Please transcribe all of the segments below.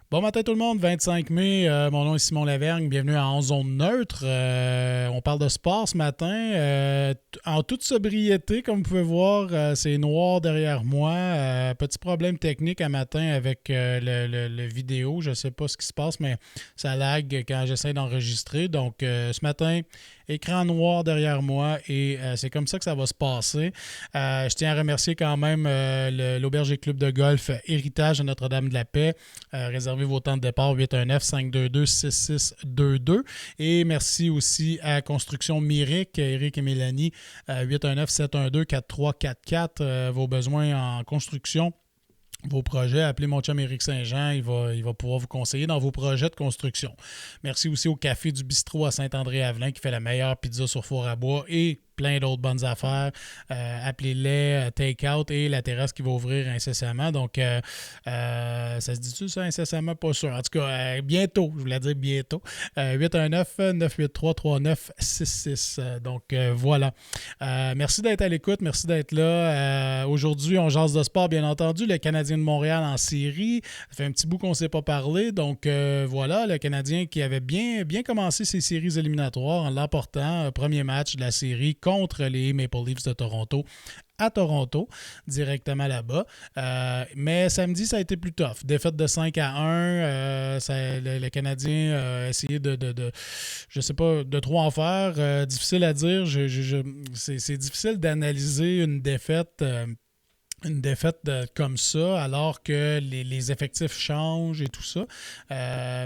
Bon matin tout le monde, 25 mai, mon nom est Simon Lavergne, bienvenue à En Zone Neutre. On parle de sport ce matin, en toute sobriété comme vous pouvez voir, c'est noir derrière moi. Petit problème technique un matin avec le vidéo, je ne sais pas ce qui se passe, mais ça lag quand j'essaie d'enregistrer. Donc ce matin, écran noir derrière moi et c'est comme ça que ça va se passer. Je tiens à remercier quand même l'Auberge et Club de golf Héritage de Notre-Dame-de-la-Paix. Réservez vos temps de départ 819-522-6622. Et merci aussi à Construction Myrick, Eric et Mélanie, 819-712-4344. Vos besoins en construction, vos projets, appelez mon chum Éric Saint-Jean, il va pouvoir vous conseiller dans vos projets de construction. Merci aussi au Café du Bistrot à Saint-André-Avelin qui fait la meilleure pizza sur four à bois et plein d'autres bonnes affaires. Appelez-les Take-Out et la terrasse qui va ouvrir incessamment. Donc, ça se dit-tu ça incessamment? Pas sûr. En tout cas, bientôt, je voulais dire bientôt. 819-983-3966. Donc, voilà. Merci d'être à l'écoute. Merci d'être là. Aujourd'hui, on jase de sport, bien entendu. Le Canadien de Montréal en série. Ça fait un petit bout qu'on ne s'est pas parlé. Donc, voilà, le Canadien qui avait bien commencé ses séries éliminatoires en l'emportant. Premier match de la série contre les Maple Leafs de Toronto à Toronto, directement là-bas. Mais samedi, ça a été plus tough. Défaite de 5-1. Le Canadien a essayé je sais pas, de trop en faire. Difficile à dire. C'est difficile d'analyser une défaite. Comme ça, alors que les effectifs changent et tout ça.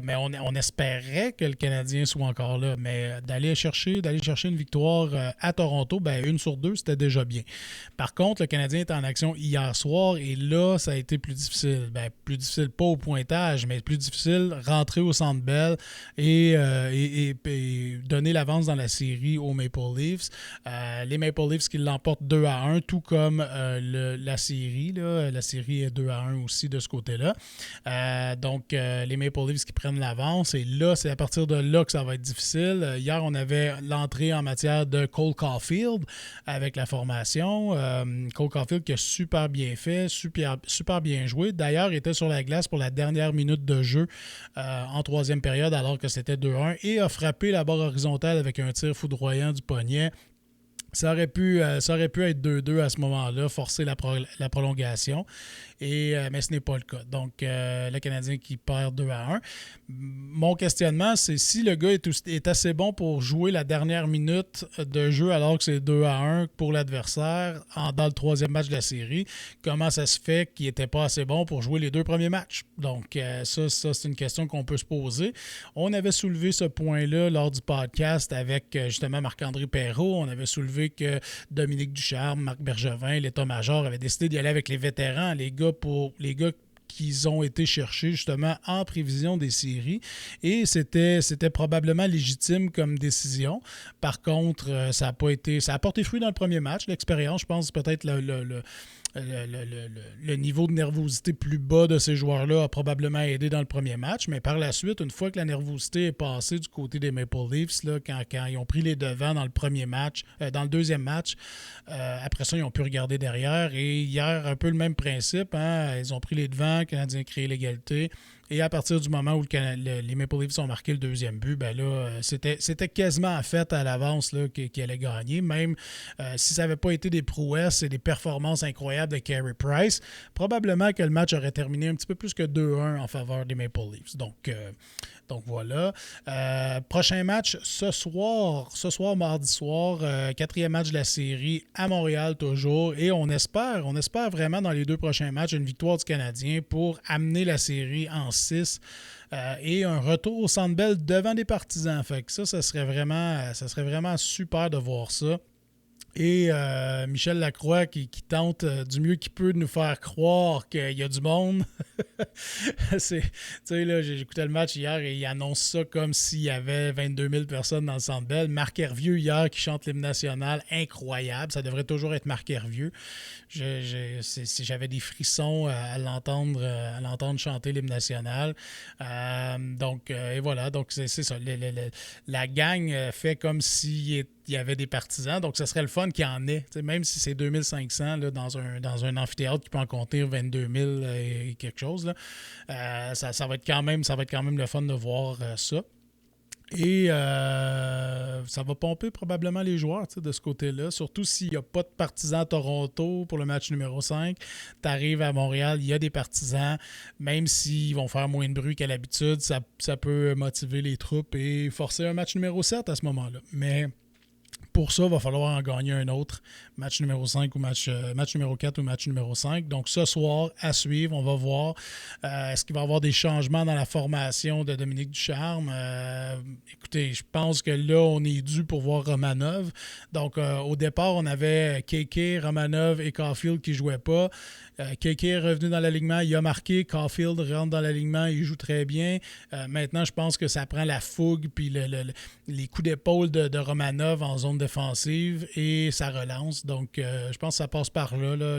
Mais on espérait que le Canadien soit encore là. Mais d'aller chercher une victoire à Toronto, ben 1/2, c'était déjà bien. Par contre, le Canadien était en action hier soir et là, ça a été plus difficile. Ben, plus difficile, pas au pointage, mais plus difficile, rentrer au Centre Bell et donner l'avance dans la série aux Maple Leafs. Les Maple Leafs qui l'emportent 2-1, tout comme la série. La série est 2-1 aussi de ce côté-là. Donc, les Maple Leafs qui prennent l'avance. Et là, c'est à partir de là que ça va être difficile. Hier, on avait l'entrée en matière de Cole Caulfield avec la formation. Cole Caulfield qui a super bien fait, super bien joué. D'ailleurs, il était sur la glace pour la dernière minute de jeu en troisième période alors que c'était 2-1 et a frappé la barre horizontale avec un tir foudroyant du poignet. Ça aurait pu être 2-2 à ce moment-là, forcer la prolongation, mais ce n'est pas le cas. Donc, le Canadien qui perd 2-1. Mon questionnement, c'est si le gars est assez bon pour jouer la dernière minute de jeu alors que c'est 2-1 pour l'adversaire dans le troisième match de la série, comment ça se fait qu'il n'était pas assez bon pour jouer les deux premiers matchs? Donc, ça c'est une question qu'on peut se poser. On avait soulevé ce point-là lors du podcast avec justement Marc-André Perrault. On avait soulevé que Dominique Ducharme, Marc Bergevin, l'état-major avaient décidé d'y aller avec les vétérans, les gars qu'ils ont été chercher justement en prévision des séries. Et c'était probablement légitime comme décision. Par contre, ça a porté fruit dans le premier match. L'expérience, je pense, peut-être le niveau de nervosité plus bas de ces joueurs-là a probablement aidé dans le premier match, mais par la suite, une fois que la nervosité est passée du côté des Maple Leafs, là, quand ils ont pris les devants dans le premier match, dans le deuxième match, après ça, ils ont pu regarder derrière. Et hier, un peu le même principe, hein, ils ont pris les devants, le Canadien a créé l'égalité. Et à partir du moment où les Maple Leafs ont marqué le deuxième but, ben là, c'était quasiment fait à l'avance qu'ils allaient gagner. Même si ça n'avait pas été des prouesses et des performances incroyables de Carey Price, probablement que le match aurait terminé un petit peu plus que 2-1 en faveur des Maple Leafs. Donc voilà. Prochain match ce soir, mardi soir, quatrième match de la série à Montréal toujours. Et on espère vraiment dans les deux prochains matchs une victoire du Canadien pour amener la série en 6 et un retour au Centre Bell devant des partisans. Fait que ça serait vraiment super de voir ça. Et Michel Lacroix qui tente du mieux qu'il peut de nous faire croire qu'il y a du monde. Tu sais, là, j'ai écouté le match hier et il annonce ça comme s'il y avait 22 000 personnes dans le Centre Bell. Marc Hervieux hier qui chante l'hymne national, incroyable. Ça devrait toujours être Marc Hervieux. J'avais des frissons à l'entendre chanter l'hymne national. Et voilà, donc c'est ça. La gang fait comme s'il y avait des partisans, donc ce serait le fun qu'il y en ait. Même si c'est 2500 là, dans un amphithéâtre qui peut en compter 22 000 et quelque chose, chose. Là. Ça va être quand même le fun de voir ça. Et ça va pomper probablement les joueurs de ce côté-là, surtout s'il n'y a pas de partisans à Toronto pour le match numéro 5. Tu arrives à Montréal, il y a des partisans, même s'ils vont faire moins de bruit qu'à l'habitude, ça peut motiver les troupes et forcer un match numéro 7 à ce moment-là. Mais pour ça, il va falloir en gagner un autre, match numéro 5 ou match numéro 4 ou match numéro 5. Donc ce soir, à suivre, on va voir est-ce qu'il va y avoir des changements dans la formation de Dominique Ducharme. Écoutez, je pense que là, on est dû pour voir Romanov. Donc au départ, on avait KK, Romanov et Caulfield qui ne jouaient pas. KK est revenu dans l'alignement, il a marqué, Caulfield rentre dans l'alignement, il joue très bien. Maintenant, je pense que ça prend la fougue puis les coups d'épaule de Romanov en zone défensive et ça relance. Donc, je pense que ça passe par là.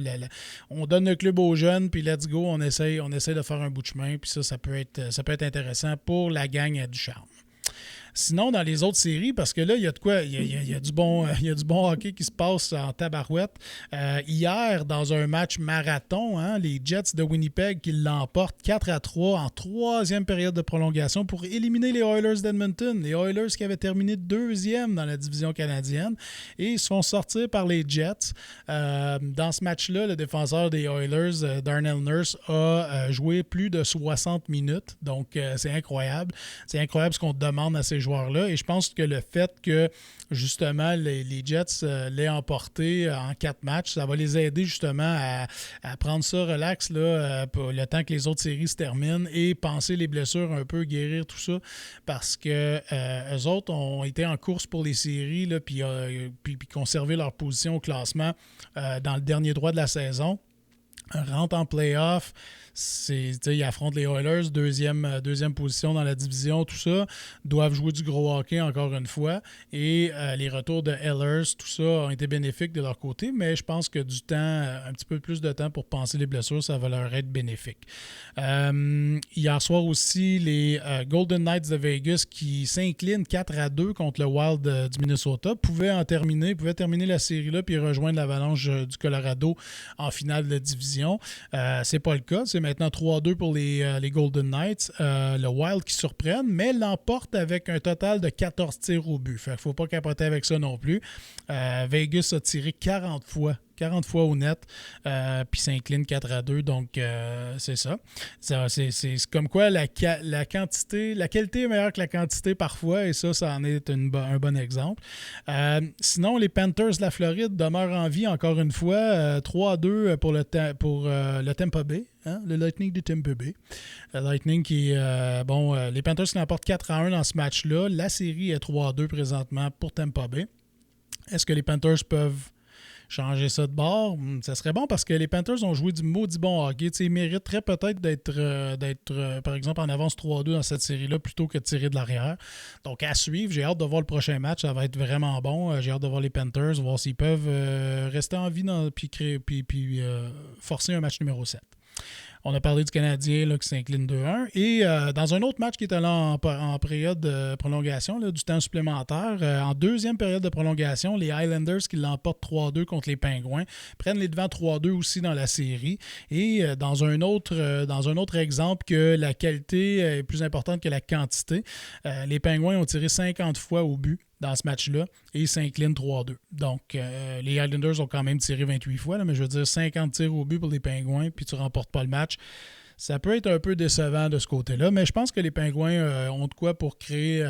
On donne le club aux jeunes, puis let's go, on essaie de faire un bout de chemin, puis ça peut être intéressant pour la gang à Ducharme. Sinon, dans les autres séries, parce que là, il y a de quoi, il y a du bon hockey qui se passe en tabarouette. Hier, dans un match marathon, les Jets de Winnipeg qui l'emportent 4-3 en troisième période de prolongation pour éliminer les Oilers d'Edmonton. Les Oilers qui avaient terminé deuxième dans la division canadienne et se font sortir par les Jets. Dans ce match-là, le défenseur des Oilers, Darnell Nurse, a joué plus de 60 minutes. Donc, c'est incroyable. C'est incroyable ce qu'on demande à ces joueurs-là. Et je pense que le fait que, justement, les Jets l'aient emporté en 4 matchs, ça va les aider, justement, à prendre ça relax là, pour le temps que les autres séries se terminent et penser les blessures un peu, guérir tout ça. Parce que eux autres ont été en course pour les séries là, puis conserver leur position au classement dans le dernier droit de la saison. Rentre en play-off, ils affrontent les Oilers, deuxième position dans la division, tout ça, doivent jouer du gros hockey encore une fois, et les retours de Ehlers, tout ça ont été bénéfiques de leur côté, mais je pense que du temps, un petit peu plus de temps pour penser les blessures, ça va leur être bénéfique. Hier soir aussi, les Golden Knights de Vegas qui s'inclinent 4-2 contre le Wild du Minnesota pouvaient terminer la série là puis rejoindre l'Avalanche du Colorado en finale de division. C'est pas le cas. C'est maintenant 3-2 pour les Golden Knights. Le Wild qui surprennent, mais l'emporte avec un total de 14 tirs au but. Fait qu'il ne faut pas capoter avec ça non plus. Vegas a tiré 40 fois au net, puis s'incline 4-2, donc c'est ça. C'est comme quoi la qualité est meilleure que la quantité parfois, et ça en est un bon exemple. Sinon, les Panthers de la Floride demeurent en vie encore une fois, 3-2 pour le Tampa Bay, le Lightning de Tampa Bay. Le Lightning les Panthers qui l'emportent 4-1 dans ce match-là. La série est 3-2 présentement pour Tampa Bay. Est-ce que les Panthers peuvent changer ça de bord? Ça serait bon parce que les Panthers ont joué du maudit bon hockey. Ils mériteraient peut-être d'être par exemple, en avance 3-2 dans cette série-là plutôt que de tirer de l'arrière. Donc, à suivre. J'ai hâte de voir le prochain match. Ça va être vraiment bon. J'ai hâte de voir les Panthers, voir s'ils peuvent rester en vie puis forcer un match numéro 7. On a parlé du Canadien là, qui s'incline 2-1. Et dans un autre match qui était là en période de prolongation, là, du temps supplémentaire, en deuxième période de prolongation, les Highlanders qui l'emportent 3-2 contre les Pingouins prennent les devants 3-2 aussi dans la série. Et dans un autre exemple que la qualité est plus importante que la quantité, les Pingouins ont tiré 50 fois au but dans ce match-là, et ils s'inclinent 3-2. Donc, les Highlanders ont quand même tiré 28 fois, là, mais je veux dire 50 tirs au but pour les Pingouins, puis tu ne remportes pas le match. Ça peut être un peu décevant de ce côté-là, mais je pense que les Pingouins ont de quoi pour créer,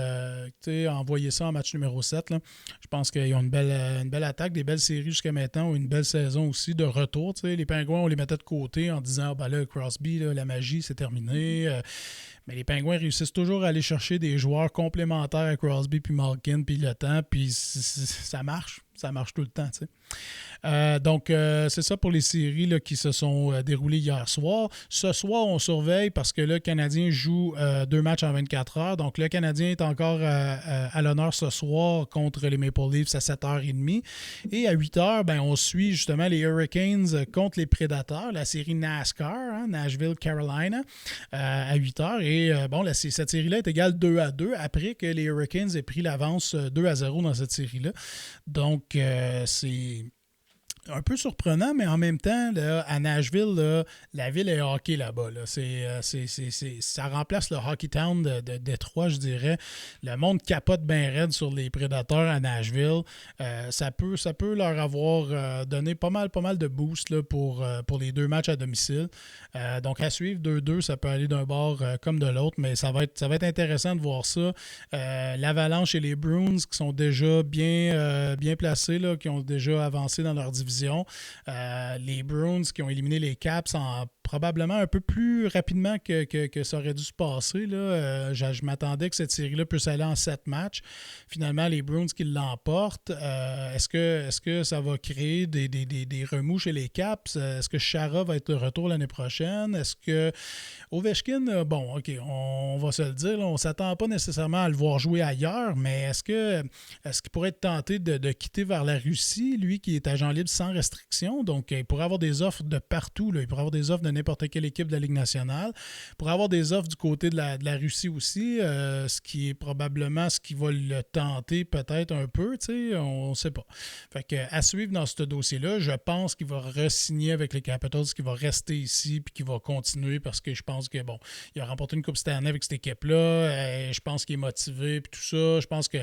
envoyer ça en match numéro 7. Là. Je pense qu'ils ont une belle attaque, des belles séries jusqu'à maintenant, ou une belle saison aussi de retour. Les Pingouins, on les mettait de côté en disant là, Crosby, là, la magie, c'est terminé. Mais les Pingouins réussissent toujours à aller chercher des joueurs complémentaires à Crosby puis Malkin puis le temps, puis ça marche. Ça marche tout le temps, tu sais. Donc, c'est ça pour les séries là, qui se sont déroulées hier soir. Ce soir, on surveille parce que le Canadien joue 2 matchs en 24 heures. Donc, le Canadien est encore à l'honneur ce soir contre les Maple Leafs à 7h30. Et à 8h, on suit justement les Hurricanes contre les Prédateurs, la série NASCAR, Nashville, Carolina, à 8h. Et cette série-là est égale 2-2 après que les Hurricanes aient pris l'avance 2-0 dans cette série-là. Donc, un peu surprenant, mais en même temps, là, à Nashville, là, la ville est hockey là-bas. Là. Ça remplace le Hockey Town de Détroit, je dirais. Le monde capote bien raide sur les Prédateurs à Nashville. Ça peut leur avoir donné pas mal de boost là, pour les deux matchs à domicile. Donc, à suivre 2-2, ça peut aller d'un bord comme de l'autre, mais ça va être intéressant de voir ça. L'Avalanche et les Bruins qui sont déjà bien placés, là, qui ont déjà avancé dans leur division. Les Bruins qui ont éliminé les Caps probablement un peu plus rapidement que ça aurait dû se passer. Là. Je m'attendais que cette série-là puisse aller en 7 matchs. Finalement, les Bruins qui l'emportent. Est-ce que ça va créer des remous chez les Caps? Est-ce que Chara va être de retour l'année prochaine? Est-ce que Ovechkin, bon, OK, on va se le dire, là, on ne s'attend pas nécessairement à le voir jouer ailleurs, mais est-ce qu'il pourrait être tenté de quitter vers la Russie, lui qui est agent libre sans restriction? Donc, il pourrait avoir des offres de partout. Là. Il pourrait avoir des offres de n'importe quelle équipe de la Ligue nationale. Il pourrait avoir des offres du côté de la Russie aussi, ce qui est probablement ce qui va le tenter peut-être un peu, on ne sait pas. Fait que, à suivre dans ce dossier-là, je pense qu'il va re-signer avec les Capitals, qu'il va rester ici puis qu'il va continuer parce que je pense que, bon, il a remporté une Coupe Stanley avec cette équipe-là. Je pense qu'il est motivé puis tout ça. Je pense que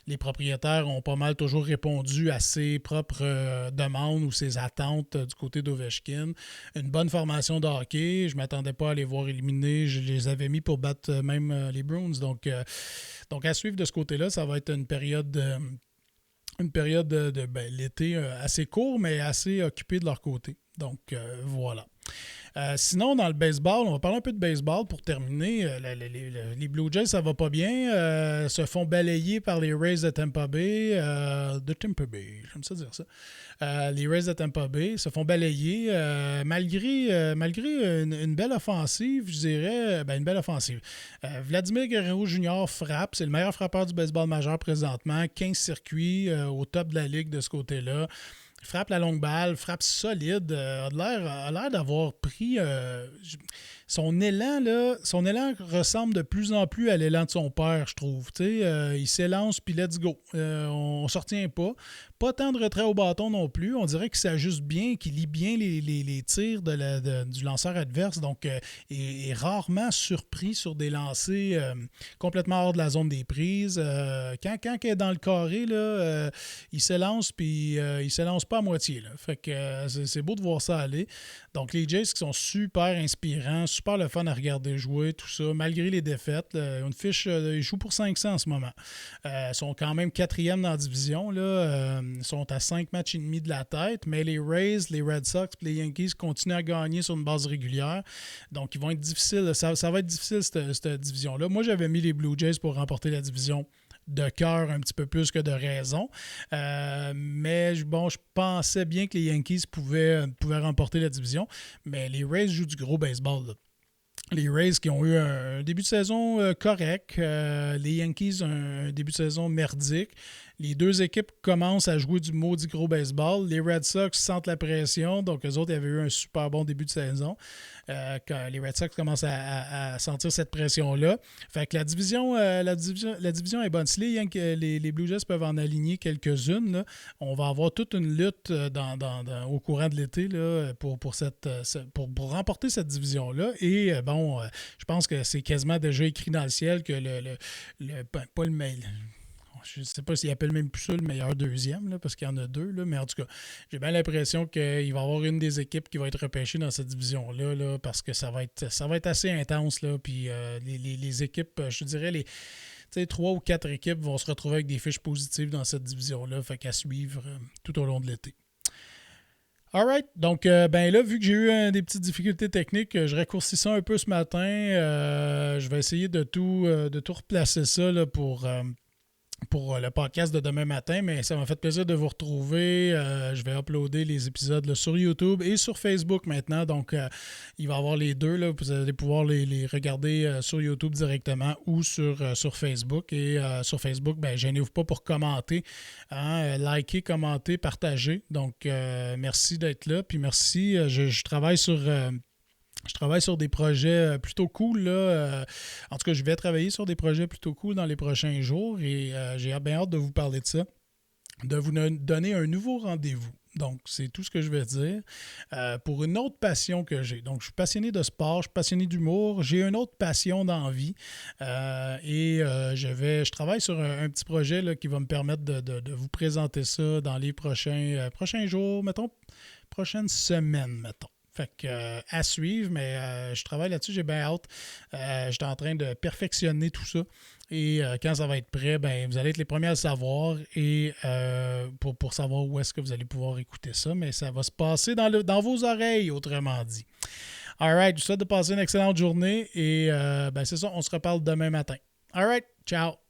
les propriétaires ont pas mal toujours répondu à ses propres demandes ou ses attentes du côté d'Ovechkin. Une bonne formation de hockey. Je ne m'attendais pas à les voir éliminer. Je les avais mis pour battre même les Bruins. Donc, à suivre de ce côté-là, ça va être une période de l'été assez court, mais assez occupée de leur côté. Donc, voilà. Sinon, dans le baseball, on va parler un peu de baseball pour terminer. Les Blue Jays, ça va pas bien. Se font balayer par les Rays de Tampa Bay. J'aime ça dire ça. Les Rays de Tampa Bay se font balayer malgré une belle offensive, je dirais. Une belle offensive. Vladimir Guerrero Jr. frappe. C'est le meilleur frappeur du baseball majeur présentement. 15 circuits au top de la ligue de ce côté-là. Frappe la longue balle, frappe solide, a l'air d'avoir pris son élan ressemble de plus en plus à l'élan de son père, je trouve. Il s'élance puis let's go. On ne se retient pas. Pas tant de retrait au bâton non plus. On dirait qu'il s'ajuste bien, qu'il lit bien les tirs du lanceur adverse. Donc, est rarement surpris sur des lancers complètement hors de la zone des prises. Quand il est dans le carré, là, il s'élance puis il s'élance pas à moitié. Là. Fait que c'est beau de voir ça aller. Donc, les Jays qui sont super inspirants, super le fun à regarder jouer, tout ça, malgré les défaites. Une fiche, ils jouent pour 500 en ce moment. Ils sont quand même 4e dans la division. Là. Ils sont à 5 matchs et demi de la tête, mais les Rays, les Red Sox et les Yankees continuent à gagner sur une base régulière. Donc, ils vont être difficiles. Ça va être difficile, cette division-là. Moi, j'avais mis les Blue Jays pour remporter la division de cœur un petit peu plus que de raison. Mais bon, je pensais bien que les Yankees pouvaient remporter la division, mais les Rays jouent du gros baseball. Là. Les Rays qui ont eu un début de saison correct, les Yankees un début de saison merdique. Les deux équipes commencent à jouer du maudit gros baseball. Les Red Sox sentent la pression, donc eux autres avaient eu un super bon début de saison. Quand les Red Sox commencent à sentir cette pression-là. Fait que la division est bonne. Si les Blue Jays peuvent en aligner quelques-unes, là, on va avoir toute une lutte au courant de l'été là, pour remporter cette division-là. Et je pense que c'est quasiment déjà écrit dans le ciel que pas le mail. Je ne sais pas s'il appelle même plus ça le meilleur deuxième, là, parce qu'il y en a deux, là, mais en tout cas, j'ai bien l'impression qu'il va y avoir une des équipes qui va être repêchée dans cette division-là, là, parce que ça va être assez intense. Là, puis les équipes, je dirais, les 3 ou 4 équipes vont se retrouver avec des fiches positives dans cette division-là, fait qu'à suivre tout au long de l'été. Alright, donc là, vu que j'ai eu des petites difficultés techniques, je raccourcis ça un peu ce matin. Je vais essayer de tout replacer ça là, pour le podcast de demain matin, mais ça m'a fait plaisir de vous retrouver. Je vais uploader les épisodes là, sur YouTube et sur Facebook maintenant. Donc, il va y avoir les deux. Là. Vous allez pouvoir les regarder sur YouTube directement ou sur Facebook. Et sur Facebook, gênez-vous pas pour commenter. Liker, commenter, partager. Donc, merci d'être là. Puis merci. Je travaille sur... Je travaille sur des projets plutôt cool. Là. En tout cas, je vais travailler sur des projets plutôt cool dans les prochains jours et j'ai bien hâte de vous parler de ça, de vous donner un nouveau rendez-vous Donc, c'est tout ce que je vais dire. Pour une autre passion que j'ai. Donc, je suis passionné de sport, je suis passionné d'humour. J'ai une autre passion dans la vie. Je travaille sur un petit projet là, qui va me permettre de vous présenter ça dans les prochains jours, mettons, prochaines semaines, mettons. Fait que, à suivre, mais je travaille là-dessus, j'ai bien hâte. J'étais en train de perfectionner tout ça. Et quand ça va être prêt, ben, vous allez être les premiers à le savoir et pour savoir où est-ce que vous allez pouvoir écouter ça. Mais ça va se passer dans vos oreilles, autrement dit. All right, je vous souhaite de passer une excellente journée et ben, c'est ça, on se reparle demain matin. All right, ciao!